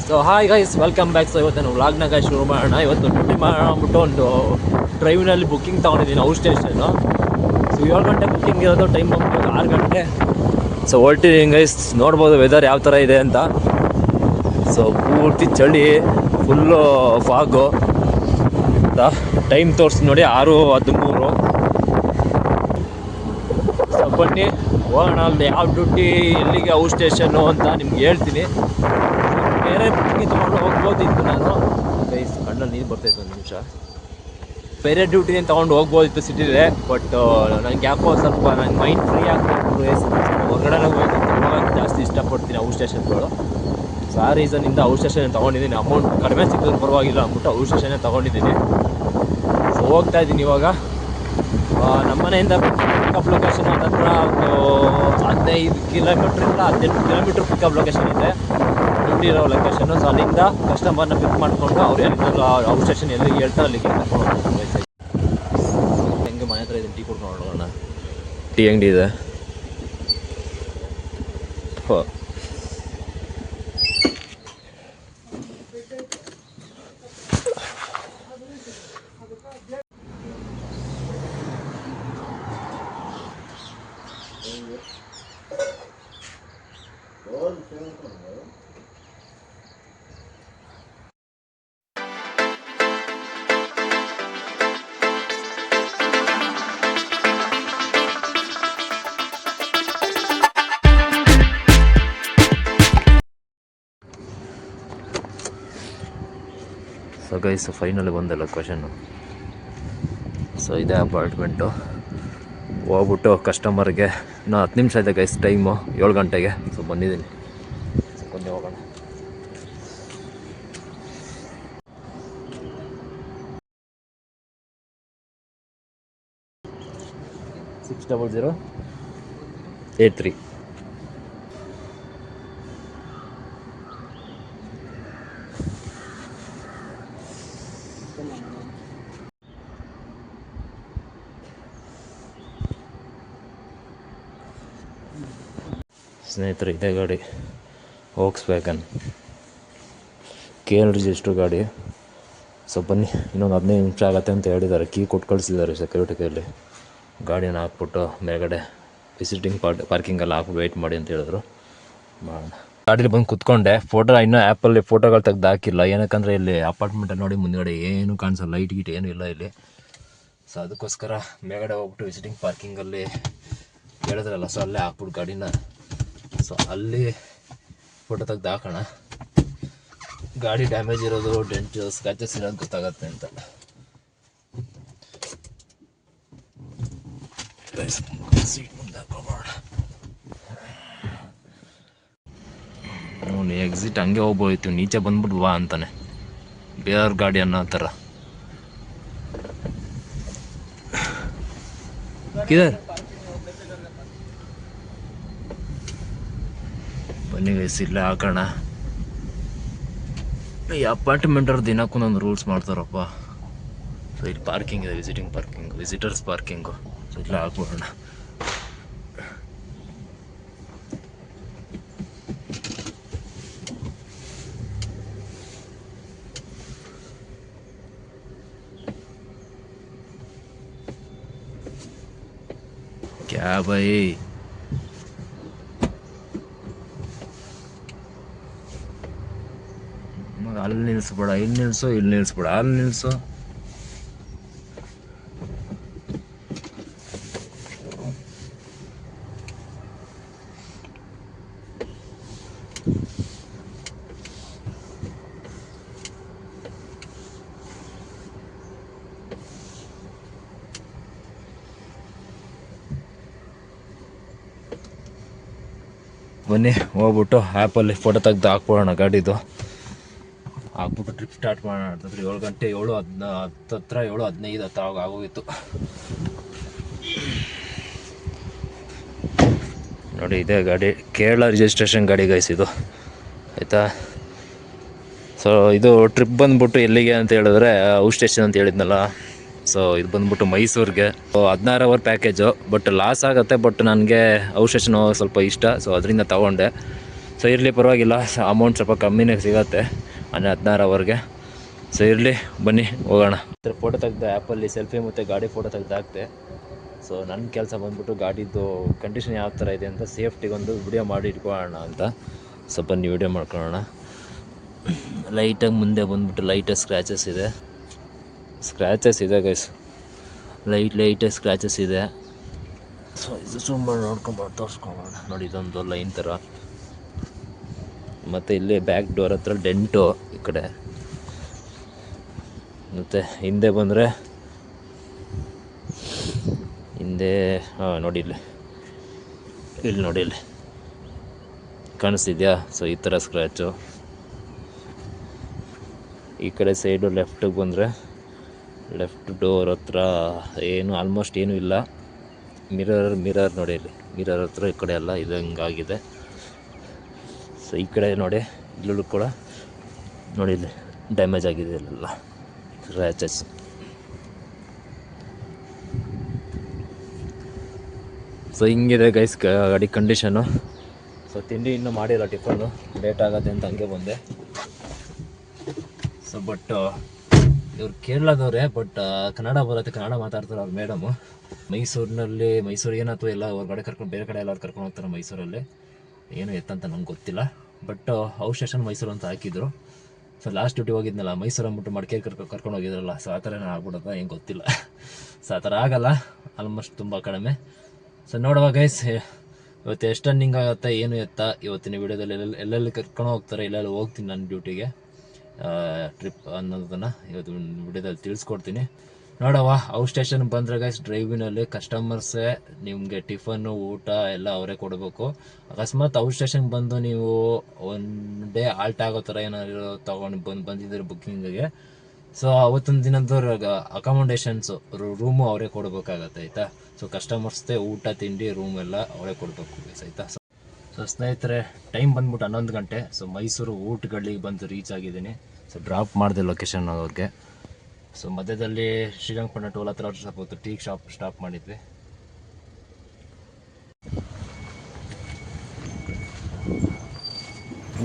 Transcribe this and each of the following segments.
So hi guys, welcome back. So ಇವತ್ತು ನಾವು ವ್ಲಾಗ್ನಾಗ ಶುರು ಮಾಡೋಣ. ಇವತ್ತು ಡ್ಯೂಟಿ ಮಾಡ್ಬಿಟ್ಟು ಒಂದು ಡ್ರೈವ್ನಲ್ಲಿ ಬುಕ್ಕಿಂಗ್ ತೊಗೊಂಡಿದ್ದೀನಿ ಔಟ್ ಸ್ಟೇಷನ್ನು. ಸೊ 7 ಗಂಟೆ ಬುಕ್ಕಿಂಗ್ ಇರೋದು, ಟೈಮ್ ಬಂದ್ಬಿಟ್ಟು 6 ಗಂಟೆ. ಸೊ ಹೊರಟಿದ್ದೀನಿ ಗೈಸ್, ನೋಡ್ಬೋದು ವೆದರ್ ಯಾವ ಥರ ಇದೆ ಅಂತ. ಸೊ ಪೂರ್ತಿ ಚಳಿ, ಫುಲ್ಲು ಫಾಗು. ಟೈಮ್ ತೋರಿಸಿ ನೋಡಿ 6:13. ಸೊ ಬನ್ನಿ ಹೋಗೋಣ. ಅಲ್ಲಿ ಯಾವ ಡ್ಯೂಟಿ, ಎಲ್ಲಿಗೆ ಔಟ್ ಸ್ಟೇಷನ್ನು ಅಂತ ನಿಮ್ಗೆ ಹೇಳ್ತೀನಿ. ಬೇರೆ ಬುಕ್ಕಿಂಗ್ ತೊಗೊಂಡು ಹೋಗ್ಬೋದಿತ್ತು ನಾನು. ಗೈಸ್ ಕಣ್ಣಲ್ಲಿ ನೀರು ಬರ್ತೈತೆ, ಒಂದು ನಿಮಿಷ. ಬೇರೆ ಡ್ಯೂಟಿನೇ ತೊಗೊಂಡು ಹೋಗ್ಬೋದಿತ್ತು ಸಿಟಿಲೇ, ಬಟ್ ನನಗೆ ಯಾಕೋ ಸ್ವಲ್ಪ ನನ್ನ ಮೈಂಡ್ ಫ್ರೀ ಆಗಬೇಕು. ಹೊರಗಡೆ ಹೋಗೋಕ್ಕೆ ಜಾಸ್ತಿ ಇಷ್ಟಪಡ್ತೀನಿ ಔಟ್ ಸ್ಟೇಷನ್ಗಳು. ಸೊ ಆ ರೀಸನ್ನಿಂದ ಔಟ್ ಸ್ಟೇಷನ್ ತೊಗೊಂಡಿದ್ದೀನಿ. ಅಮೌಂಟ್ ಕಡಿಮೆ ಸಿಕ್ಕಿದ್ರು ಪರವಾಗಿಲ್ಲ ಅಂದ್ಬಿಟ್ಟು ಔಟ್ ಸ್ಟೇಷನ್ನೇ ತೊಗೊಂಡಿದ್ದೀನಿ. ಸೊ ಹೋಗ್ತಾ ಇದ್ದೀನಿ ಇವಾಗ. ನಮ್ಮ ಮನೆಯಿಂದ ಪಿಕಪ್ ಲೊಕೇಶನ್ ಹತ್ರ ಒಂದು 15 ಕಿಲೋಮೀಟ್ರಿಂದ 18 ಕಿಲೋಮೀಟ್ರ್ ಪಿಕಪ್ ಲೊಕೇಶನ್ ಇದೆ, ಡ್ಯೂಟಿ ಇರೋ ಲೊಕೇಶನ್ನು. ಸೊ ಅಲ್ಲಿಂದ ಕಸ್ಟಮರ್ನ ಪಿಕ್ ಮಾಡಿಕೊಂಡು ಅವ್ರು ಎಲ್ಲಿಂದ ಔಟ್ ಸ್ಟೇಷನ್ ಎಲ್ಲಿ ಹೇಳ್ತಾರೆ ಅಲ್ಲಿಗೆ ಕರ್ಕೊಂಡು ಹೋಗ್ತಾರೆ. ಹೆಂಗೆ ಮನೆ ಹತ್ರ ಇದೆ, ಟೀ ಕುಡ್ಕೊಂಡು ನೋಡೋಣ. ಟೀ ಅಂಗಡಿ ಇದೆ. ಸೊ ಗೈಸ್ ಫೈನಲಿ ಬಂದೆ ಲೊಕೇಶನ್ನು. ಸೊ ಇದೇ ಅಪಾರ್ಟ್ಮೆಂಟು. ಹೋಗ್ಬಿಟ್ಟು ಕಸ್ಟಮರ್ಗೆ ಇನ್ನೂ 10 ನಿಮಿಷ ಇದೆ ಗೈಸ್, ಟೈಮು 7 ಗಂಟೆಗೆ. ಸೊ ಬಂದಿದ್ದೀನಿ, ಬನ್ನಿ ಹೋಗೋಣ. $60083. ಸ್ನೇಹಿತರೆ, ಇದೇ ಗಾಡಿ ವೋಕ್ಸ್ವ್ಯಾಗನ್ KL ರಿಜಿಸ್ಟ್ರ್ ಗಾಡಿ. ಸೊ ಬನ್ನಿ, ಇನ್ನೊಂದು 15 ನಿಮಿಷ ಆಗುತ್ತೆ ಅಂತ ಹೇಳಿದ್ದಾರೆ. ಕೀ ಕೊಟ್ಟು ಕಳಿಸಿದ್ದಾರೆ ಸೆಕ್ಯೂರಿಟಿ ಕೈಯಲ್ಲಿ. ಗಾಡಿನ ಹಾಕ್ಬಿಟ್ಟು ಮೇಲ್ಗಡೆ ವಿಸಿಟಿಂಗ್ ಪಾರ್ಕಿಂಗಲ್ಲಿ ಹಾಕ್ಬಿಟ್ಟು ವೆಯ್ಟ್ ಮಾಡಿ ಅಂತ ಹೇಳಿದ್ರು. ಮಾಡೋಣ. ಗಾಡೀಲಿ ಬಂದು ಕೂತ್ಕೊಂಡೆ. ಇನ್ನೂ ಆ್ಯಪಲ್ಲಿ ಫೋಟೋಗಳು ತೆಗ್ದು ಹಾಕಿಲ್ಲ. ಏನಕ್ಕಂದರೆ ಇಲ್ಲಿ ಅಪಾರ್ಟ್ಮೆಂಟಲ್ಲಿ ನೋಡಿ ಮುಂದ್ಗಡೆ ಏನು ಕಾಣಿಸಲ್ಲ, ಲೈಟ್ ಗೀಟ್ ಏನೂ ಇಲ್ಲ ಇಲ್ಲಿ. ಸೊ ಅದಕ್ಕೋಸ್ಕರ ಮೇಲ್ಗಡೆ ಹೋಗ್ಬಿಟ್ಟು ವಿಸಿಟಿಂಗ್ ಪಾರ್ಕಿಂಗಲ್ಲಿ ಹೇಳಿದ್ರಲ್ಲ, ಸೊ ಅಲ್ಲೇ ಹಾಕ್ಬಿಟ್ಟು ಗಾಡಿನ, ಸೊ ಅಲ್ಲಿ ಫೋಟೋ ತೆಗ್ದು ಹಾಕೋಣ. ಗಾಡಿ ಡ್ಯಾಮೇಜ್ ಇರೋದು, ಡೆಂಟ್ ಸ್ಕ್ರಾಚಸ್ ಇರೋದು ಗೊತ್ತಾಗತ್ತೆ ಅಂತ. ಸೀಟ್ ಮುಂದೆ ಹಾಕೋಣ. ಅವನು ಎಕ್ಸಿಟ್ ಹಂಗೆ ಹೋಗ್ಬೋಯ್ತು, ನೀಚೆ ಬಂದ್ಬಿಟ್ಟು ಬಾ ಅಂತಾನೆ, ಬೇರೆಯವ್ರ ಗಾಡಿ ಅನ್ನೋ ಥರ. ಕಿದರ್ ಬನ್ನಿ ಗೈಸ್, ಇಲ್ಲೇ ಹಾಕೋಣ. ಈ ಅಪಾರ್ಟ್ಮೆಂಟ್ ಅವ್ರು ದಿನಕ್ಕೊಂದೊಂದು ರೂಲ್ಸ್ ಮಾಡ್ತಾರಪ್ಪ. ಸೊ ಇಲ್ಲಿ ಪಾರ್ಕಿಂಗ್ ಇದೆ, ವಿಸಿಟರ್ಸ್ ಪಾರ್ಕಿಂಗು. ಸೊ ಇಲ್ಲೇ ಹಾಕ್ಬಿಡೋಣ. ಕ್ಯಾ ಬೈ, ಅಲ್ಲಿ ನಿಲ್ಲಿಸ್ಬೇಡ, ಇಲ್ಲಿ ನಿಲ್ಲಿಸು, ಇಲ್ಲಿ ನಿಲ್ಲಿಸ್ಬೇಡ, ಅಲ್ಲಿ ನಿಲ್ಲಿಸು. ಬನ್ನಿ ಹೋಗ್ಬಿಟ್ಟು ಆ್ಯಪಲ್ಲಿ ಫೋಟೋ ತೆಗ್ದು ಹಾಕ್ಬಿಡೋಣ ಗಾಡಿದು. ಹಾಕ್ಬಿಟ್ಟು ಟ್ರಿಪ್ ಸ್ಟಾರ್ಟ್ ಮಾಡೋಣ. 7 ಗಂಟೆ 7:15 ಹತ್ರ ಆಗೋಗಿತ್ತು ನೋಡಿ. ಇದೇ ಗಾಡಿ ಕೇರಳ ರಿಜಿಸ್ಟ್ರೇಷನ್ ಗಾಡಿ ಗೈಸ್ ಇದು, ಆಯಿತಾ. ಸೊ ಇದು ಟ್ರಿಪ್ ಬಂದ್ಬಿಟ್ಟು ಎಲ್ಲಿಗೆ ಅಂತ ಹೇಳಿದ್ರೆ ಔಟ್ ಸ್ಟೇಷನ್ ಅಂತ ಹೇಳಿದ್ನಲ್ಲ. ಸೊ ಇದು ಬಂದ್ಬಿಟ್ಟು ಮೈಸೂರಿಗೆ. 16 ಅವರ್ ಪ್ಯಾಕೇಜು, ಬಟ್ ಲಾಸ್ ಆಗುತ್ತೆ. ಬಟ್ ನನಗೆ ಔಟ್ ಸ್ಟೇಷನ್ ಹೋಗೋಕೆ ಸ್ವಲ್ಪ ಇಷ್ಟ, ಸೊ ಅದರಿಂದ ತೊಗೊಂಡೆ. ಸೊ ಇರಲಿ ಪರವಾಗಿಲ್ಲ, ಅಮೌಂಟ್ ಸ್ವಲ್ಪ ಕಮ್ಮಿನೇ ಸಿಗತ್ತೆ 16 ಅವರ್ಗೆ. ಸೊ ಇರಲಿ ಬನ್ನಿ ಹೋಗೋಣ. ಫೋಟೋ ತೆಗ್ದು ಆ್ಯಪಲ್ಲಿ ಸೆಲ್ಫಿ ಮತ್ತು ಗಾಡಿ ಫೋಟೋ ತೆಗ್ದು ಹಾಕ್ತೆ. ಸೊ ನನ್ನ ಕೆಲಸ ಬಂದ್ಬಿಟ್ಟು ಗಾಡಿದು ಕಂಡೀಷನ್ ಯಾವ ಥರ ಇದೆ ಅಂತ ಸೇಫ್ಟಿಗೊಂದು ವಿಡಿಯೋ ಮಾಡಿ ಇಟ್ಕೊಳ್ಳೋಣ ಅಂತ. ಸೊ ಬನ್ನಿ ವಿಡಿಯೋ ಮಾಡ್ಕೊಳ್ಳೋಣ. ಲೈಟಾಗಿ ಮುಂದೆ ಬಂದ್ಬಿಟ್ಟು ಲೈಟಾಗಿ ಸ್ಕ್ರ್ಯಾಚಸ್ ಇದೆ ಗೈಸ್, ಲೈಟಾಗಿ ಸ್ಕ್ರ್ಯಾಚಸ್ ಇದೆ. ಸೊ ಇದು ಸುಮ್ಮನೆ ನೋಡ್ಕೊಂಡು ತೋರಿಸ್ಕೊಳ್ಳೋಣ. ನೋಡಿ ಇದೊಂದು ಲೈನ್ ಥರ, ಮತ್ತು ಇಲ್ಲಿ ಬ್ಯಾಕ್ ಡೋರ್ ಹತ್ರ ಡೆಂಟು ಈ ಕಡೆ. ಮತ್ತು ಹಿಂದೆ ಬಂದರೆ ಹಿಂದೆ ನೋಡಿ ಇಲ್ಲಿ ನೋಡಿ ಇಲ್ಲಿ ಕಾಣಿಸ್ತಿದ್ಯಾ? ಸೊ ಈ ಥರ ಸ್ಕ್ರ್ಯಾಚು. ಈ ಕಡೆ ಸೈಡು ಲೆಫ್ಟಿಗೆ ಬಂದರೆ ಲೆಫ್ಟ್ ಡೋರ್ ಹತ್ರ ಏನು ಆಲ್ಮೋಸ್ಟ್ ಏನೂ ಇಲ್ಲ. ಮಿರರ್ ನೋಡಿ ಇಲ್ಲಿ, ಮಿರರ್ ಹತ್ರ ಈ ಕಡೆ ಎಲ್ಲ ಇದು ಹಿಂಗಾಗಿದೆ. ಸೊ ಈ ಕಡೆ ನೋಡಿ ಇಲ್ಲೂ ಕೂಡ ನೋಡಿ ಇಲ್ಲಿ ಡ್ಯಾಮೇಜ್ ಆಗಿದೆ ಇಲ್ಲೆಲ್ಲ ಸ್ಕ್ರ್ಯಾಚಸ್. ಸೊ ಹಿಂಗಿದೆ ಗೈಸ್ ಗಾಡಿ ಕಂಡೀಷನು. ಸೊ ತಿಂಡಿ ಇನ್ನೂ ಮಾಡಿಲ್ಲ, ಟಿಫನ್ನು ಲೇಟ್ ಆಗುತ್ತೆ ಅಂತ ಹಂಗೆ ಬಂದೆ. ಸೊ ಬಟ್ ಇವ್ರು ಕೇರಳದವ್ರೆ, ಬಟ್ ಕನ್ನಡ ಬರುತ್ತೆ, ಕನ್ನಡ ಮಾತಾಡ್ತಾರೆ ಅವ್ರು ಮೇಡಮು. ಮೈಸೂರಿಗೇನು ಅಥವಾ ಎಲ್ಲ ಹೊರಗಡೆ ಕರ್ಕೊಂಡು ಬೇರೆ ಕಡೆ ಎಲ್ಲರೂ ಕರ್ಕೊಂಡು ಹೋಗ್ತಾರೆ. ಮೈಸೂರಲ್ಲಿ ಏನು ಎತ್ತಂತ ನಂಗೆ ಗೊತ್ತಿಲ್ಲ, ಬಟ್ ಔಟ್ ಸ್ಟೇಷನ್ ಮೈಸೂರು ಅಂತ ಹಾಕಿದ್ರು. ಸೊ ಲಾಸ್ಟ್ ಡ್ಯೂಟಿ ಹೋಗಿದ್ನಲ್ಲ ಮೈಸೂರು ಅಂದ್ಬಿಟ್ಟು ಮಡಿಕೇರಿ ಕರ್ಕೊಂಡು ಹೋಗಿದ್ರಲ್ಲ, ಸೊ ಆ ಥರ ಆಗ್ಬಿಡೋದ ಏನು ಗೊತ್ತಿಲ್ಲ. ಸೊ ಆ ಥರ ಆಗಲ್ಲ, ಆಲ್ಮೋಸ್ಟ್ ತುಂಬ ಕಡಿಮೆ. ಸೊ ನೋಡುವ ಗೈಸ್ ಇವತ್ತು ಎಷ್ಟು ರನ್ನಿಂಗ್ ಆಗುತ್ತೆ ಏನು ಎತ್ತ ಇವತ್ತಿನ ವೀಡಿಯೋದಲ್ಲಿ ಎಲ್ಲೆಲ್ಲಿ ಕರ್ಕೊಂಡು ಹೋಗ್ತಾರೆ, ಎಲ್ಲೆಲ್ಲಿ ಹೋಗ್ತೀನಿ ನಾನು ಡ್ಯೂಟಿಗೆ ಟ್ರಿಪ್ ಅನ್ನೋದನ್ನು ಇವತ್ತು ವಿಡಿಯೋದಲ್ಲಿ ತಿಳಿಸ್ಕೊಡ್ತೀನಿ. ನೋಡವ ಔಟ್ ಸ್ಟೇಷನ್ ಬಂದರೆ ಗೈಸ್ ಡ್ರೈವಿನಲ್ಲಿ ಕಸ್ಟಮರ್ಸೇ ನಿಮಗೆ ಟಿಫನ್ನು ಊಟ ಎಲ್ಲ ಅವರೇ ಕೊಡಬೇಕು. ಅಕಸ್ಮಾತ್ ಔಟ್ ಸ್ಟೇಷನ್ಗೆ ಬಂದು ನೀವು ಒನ್ ಡೇ ಆಲ್ಟ್ ಆಗೋ ಥರ ಏನಾದ್ರು ತೊಗೊಂಡು ಬಂದಿದ್ದೀರಿ ಬುಕ್ಕಿಂಗಿಗೆ, ಸೊ ಅವತ್ತೊಂದು ದಿನದ್ದು ಅಕಾಮಡೇಷನ್ಸು ರೂಮು ಅವರೇ ಕೊಡಬೇಕಾಗತ್ತೆ ಆಯಿತಾ. ಸೊ ಕಸ್ಟಮರ್ಸ್ದೇ ಊಟ ತಿಂಡಿ ರೂಮ್ ಎಲ್ಲ ಅವರೇ ಕೊಡಬೇಕು ಗೈಸ್ ಆಯಿತಾ. ಸೊ ಸ್ನೇಹಿತರೆ ಟೈಮ್ ಬಂದ್ಬಿಟ್ಟು 11 ಗಂಟೆ. ಸೊ ಮೈಸೂರು ಊಟಗಳಿಗೆ ಬಂದು ರೀಚ್ ಆಗಿದ್ದೀನಿ. ಸೊ ಡ್ರಾಪ್ ಮಾಡಿದೆ ಲೊಕೇಶನ್ ಅವ್ರಿಗೆ. ಸೊ ಮಧ್ಯದಲ್ಲಿ ಶ್ರೀರಂಗಪಟ್ಟಣ ಟೋಲ್ ಹತ್ರ ಸ್ವಲ್ಪ ಹೊತ್ತು ಟೀ ಶಾಪ್ ಸ್ಟಾಪ್ ಮಾಡಿದ್ವಿ.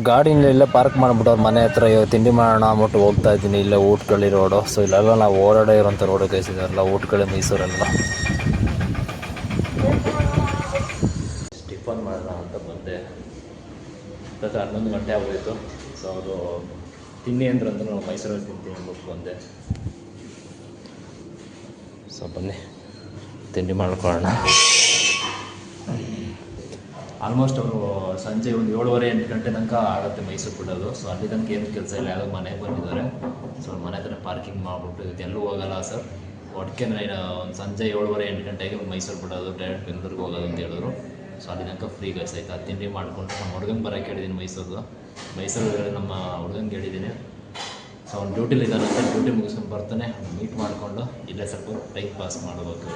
ಗಾಡಿನ ಇಲ್ಲೇ ಪಾರ್ಕ್ ಮಾಡಿಬಿಟ್ಟು ಅವ್ರ ಮನೆ ಹತ್ರ ತಿಂಡಿ ಮಾಡೋಣ ಅಂದ್ಬಿಟ್ಟು ಹೋಗ್ತಾ ಇದ್ದೀನಿ. ಇಲ್ಲೇ ಊಟಗಳಿ ರೋಡು. ಸೊ ಇಲ್ಲೆಲ್ಲ ನಾವು ಓಡಾಡೋ ಇರೋಂಥ ರೋಡು ಕಳಿಸಿದಾರಲ್ಲ ಊಟಗಳಿ ಮೈಸೂರೆಲ್ಲ. ಟಿಫನ್ ಮಾಡೋಣ ಅಂತ ಬಂದೆ, 11 ಗಂಟೆ ಆಗೋಯಿತು. ಸೊ ಅದು ತಿಂಡಿ ಅಂದ್ರೆ ನಾವು ಮೈಸೂರಲ್ಲಿ ತಿಂತೀನಿ ಅಂದ್ಬಿಟ್ಟು ಬಂದೆ. ಸೊ ಬನ್ನಿ ತಿಂಡಿ ಮಾಡ್ಕೊಳ್ಳೋಣ. ಆಲ್ಮೋಸ್ಟ್ ಅವರು ಸಂಜೆ ಒಂದು 7:30-8 ಗಂಟೆ ತನಕ ಆಗುತ್ತೆ ಮೈಸೂರು ಬಿಡೋದು. ಸೊ ಅಲ್ಲಿ ತನಕ ಏನು ಕೆಲಸ ಇಲ್ಲ, ಯಾವುದೋ ಮನೆಗೆ ಬಂದಿದ್ದಾರೆ. ಸೊ ಮನೆ ಹತ್ರ ಪಾರ್ಕಿಂಗ್ ಮಾಡಿಬಿಟ್ಟು ಇವತ್ತು ಎಲ್ಲೂ ಹೋಗಲ್ಲ ಸರ್, ಒಟ್ಟಿಗೆ ಒಂದು ಸಂಜೆ 7:30-8 ಗಂಟೆಗೆ ಮೈಸೂರು ಬಿಡೋದು, ಡೈರೆಕ್ಟ್ ಬೆಂಗಳೂರಿಗೆ ಹೋಗೋದು ಅಂತ ಹೇಳಿದ್ರು. ಸೊ ಅಲ್ಲಿ ತನಕ ಫ್ರೀ ಗೈಸ್ ಆಯ್ತಾ. ತಿಂಡಿ ಮಾಡಿಕೊಂಡು ನಮ್ಮ ಹುಡುಗಂಗೆ ಬರೋಕ್ಕೆ ಹೇಳಿದ್ದೀನಿ ಮೈಸೂರಲ್ಲಿ ನಮ್ಮ ಹುಡುಗಂಗೆ ಹೇಳಿದ್ದೀನಿ. ಸೊ ಅವ್ನು ಡ್ಯೂಟಿಲಿ ಇದ್ದಾನಂತೆ, ಡ್ಯೂಟಿ ಮುಗಿಸ್ಕೊಂಡು ಬರ್ತಾನೆ, ಮೀಟ್ ಮಾಡಿಕೊಂಡು ಇಲ್ಲೇ ಸ್ವಲ್ಪ ಟೈಮ್ ಪಾಸ್ ಮಾಡಬೇಕು.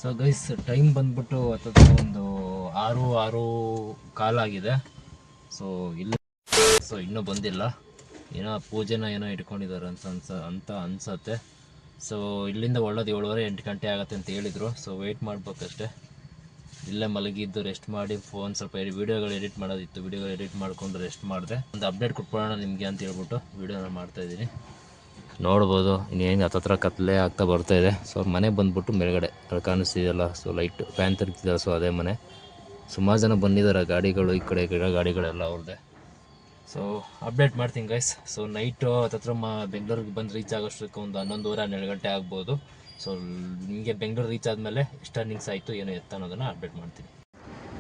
ಸೊ ಗೈಸ್ ಟೈಮ್ ಬಂದ್ಬಿಟ್ಟು ಒಂದು 6:15 ಆಗಿದೆ. ಸೊ ಇಲ್ಲ, ಸೊ ಇನ್ನೂ ಬಂದಿಲ್ಲ, ಏನೋ ಪೂಜೆನ ಏನೋ ಇಟ್ಕೊಂಡಿದ್ದಾರೆ ಅಂತ ಅನ್ಸತ್ತೆ. ಸೊ ಇಲ್ಲಿಂದ ಒಳ್ಳೋದು 7:30-8 ಗಂಟೆ ಆಗುತ್ತೆ ಅಂತ ಹೇಳಿದರು. ಸೊ ವೆಯ್ಟ್ ಮಾಡ್ಬೇಕಷ್ಟೇ. ಇಲ್ಲೇ ಮಲಗಿದ್ದು ರೆಸ್ಟ್ ಮಾಡಿ ಫೋನ್ ಸ್ವಲ್ಪ ವೀಡಿಯೋಗಳು ಎಡಿಟ್ ಮಾಡೋದಿತ್ತು, ವೀಡಿಯೋಗಳು ಎಡಿಟ್ ಮಾಡಿಕೊಂಡು ರೆಸ್ಟ್ ಮಾಡಿದೆ. ಒಂದು ಅಪ್ಡೇಟ್ ಕೊಟ್ಬಿಡೋಣ ನಿಮಗೆ ಅಂತ ಹೇಳ್ಬಿಟ್ಟು ವೀಡಿಯೋನ ಮಾಡ್ತಾಯಿದ್ದೀನಿ. ನೋಡ್ಬೋದು ಇನ್ನೇನು ಹತ್ತತ್ರ ಕತ್ಲೆ ಆಗ್ತಾ ಬರ್ತಾಯಿದೆ. ಸೊ ಮನೆಗೆ ಬಂದುಬಿಟ್ಟು ಮೇಲ್ಗಡೆ ಕಾಣಿಸ್ತಿದೆಯಲ್ಲ, ಸೊ ಲೈಟ್ ಫ್ಯಾನ್ ತಿರುಗ್ತಿದ್ದಾರೆ. ಸೊ ಅದೇ ಮನೆ. ಸುಮಾರು ಜನ ಬಂದಿದ್ದಾರೆ, ಗಾಡಿಗಳು ಈ ಕಡೆ ಗಾಡಿಗಳೆಲ್ಲ ಅವ್ರದ್ದೇ. ಸೊ ಅಪ್ಡೇಟ್ ಮಾಡ್ತೀನಿ ಗೈಸ್. ಸೊ ನೈಟು ಹತ್ತತ್ರ ಬೆಂಗಳೂರಿಗೆ ಬಂದು ರೀಚ್ ಆಗೋಷ್ಟಕ್ಕೆ ಒಂದು 11:30-12 ಗಂಟೆ ಆಗ್ಬೋದು. ಸೊ ನಿಮಗೆ ಬೆಂಗಳೂರು ರೀಚ್ ಆದಮೇಲೆ ಎಷ್ಟು ರನ್ನಿಂಗ್ಸ್ ಆಯಿತು ಏನು ಎತ್ತ ಅನ್ನೋದನ್ನು ಅಪ್ಡೇಟ್ ಮಾಡ್ತೀನಿ.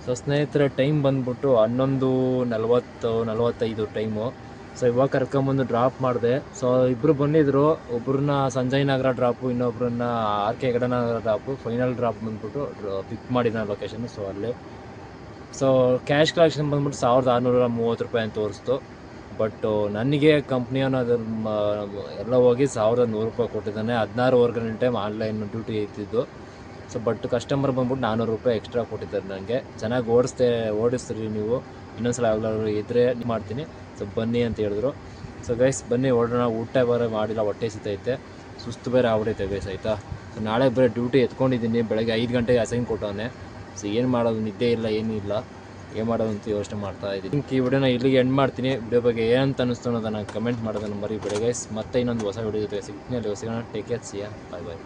ಸೊ ಸ್ನೇಹಿತರೆ ಟೈಮ್ ಬಂದ್ಬಿಟ್ಟು 11:45 ಟೈಮು. ಸೊ ಇವಾಗ ಕರ್ಕೊಂಬಂದು ಡ್ರಾಪ್ ಮಾಡಿದೆ. ಸೊ ಇಬ್ಬರು ಬಂದಿದ್ದರು, ಒಬ್ಬರನ್ನ ಸಂಜಯ್ ನಗರ ಡ್ರಾಪು, ಇನ್ನೊಬ್ಬರನ್ನ RK ಗಡನಗರ ಡ್ರಾಪು. ಫೈನಲ್ ಡ್ರಾಪ್ ಬಂದ್ಬಿಟ್ಟು ಪಿಕ್ ಮಾಡಿದ ಲೊಕೇಶನ್ನು. ಸೊ ಅಲ್ಲೇ ಸೊ ಕ್ಯಾಶ್ ಕಲೆಕ್ಷನ್ ಬಂದ್ಬಿಟ್ಟು 1630 ರೂಪಾಯಿ ಅಂತ ತೋರಿಸ್ತು. ಬಟ್ ನನಗೆ ಕಂಪ್ನಿ ಅನ್ನೋದು ಎಲ್ಲ ಹೋಗಿ 1100 ರೂಪಾಯಿ ಕೊಟ್ಟಿದ್ದಾನೆ. 16 ಗಂಟೆ ಆನ್ಲೈನ್ ಡ್ಯೂಟಿ ಇರ್ತಿದ್ದು. ಸೊ ಬಟ್ ಕಸ್ಟಮರ್ ಬಂದ್ಬಿಟ್ಟು 400 ರೂಪಾಯಿ ಎಕ್ಸ್ಟ್ರಾ ಕೊಟ್ಟಿದ್ದಾರೆ ನನಗೆ. ಚೆನ್ನಾಗಿ ಓಡಿಸ್ತೀರಿ ನೀವು, ಇನ್ನೊಂದ್ಸಲ ಯಾವಾಗಲಾದ್ರು ಇದ್ದರೆ ಮಾಡ್ತೀನಿ, ಸೊ ಬನ್ನಿ ಅಂತ ಹೇಳಿದ್ರು. ಸೊ ಗೈಸ್ ಬನ್ನಿ ಹೊರಡೋಣ. ಊಟ ಬೇರೆ ಮಾಡಿಲ್ಲ, ಹೊಟ್ಟೆ ಸಿತೈತೆ, ಸುಸ್ತು ಬೇರೆ ಆಗ್ಬಿಟ್ಟೈತೆ ಗೈಸ್ ಆಯಿತಾ. ಸೊ ನಾಳೆ ಬೇರೆ ಡ್ಯೂಟಿ ಎತ್ಕೊಂಡಿದ್ದೀನಿ, ಬೆಳಗ್ಗೆ 5 ಗಂಟೆಗೆ ಅಸೈನ್ ಕೊಟ್ಟವನೆ. ಸೊ ಏನು ಮಾಡೋದು, ನಿದ್ದೆ ಇಲ್ಲ, ಏನೂ ಇಲ್ಲ, ಏನು ಮಾಡೋದು ಅಂತ ಯೋಚನೆ ಮಾಡ್ತಾ ಇದ್ದೀನಿ. ಈ ವಿಡಿಯೋನ ಇಲ್ಲಿಗೆ ಎಂಡ್ ಮಾಡ್ತೀನಿ. ವಿಡಿಯೋ ಬಗ್ಗೆ ಏನಂತ ಅನ್ನಿಸ್ತು ಅನ್ನೋದನ್ನು ಕಮೆಂಟ್ ಮಾಡೋದನ್ನು ಮರಿಬೇಡಿ ಗೈಸ್. ಮತ್ತೆ ಇನ್ನೊಂದು ಹೊಸ ವಿಡಿಯೋ ಜೊತೆ ಸಿಗ್ತೀನಿ. ಅಲ್ಲಿ ಸಿಗೋಣ. ಟೇಕ್ ಕೇರ್, ಸಿ ಯಾ, ಬಾಯ್ ಬಾಯ್.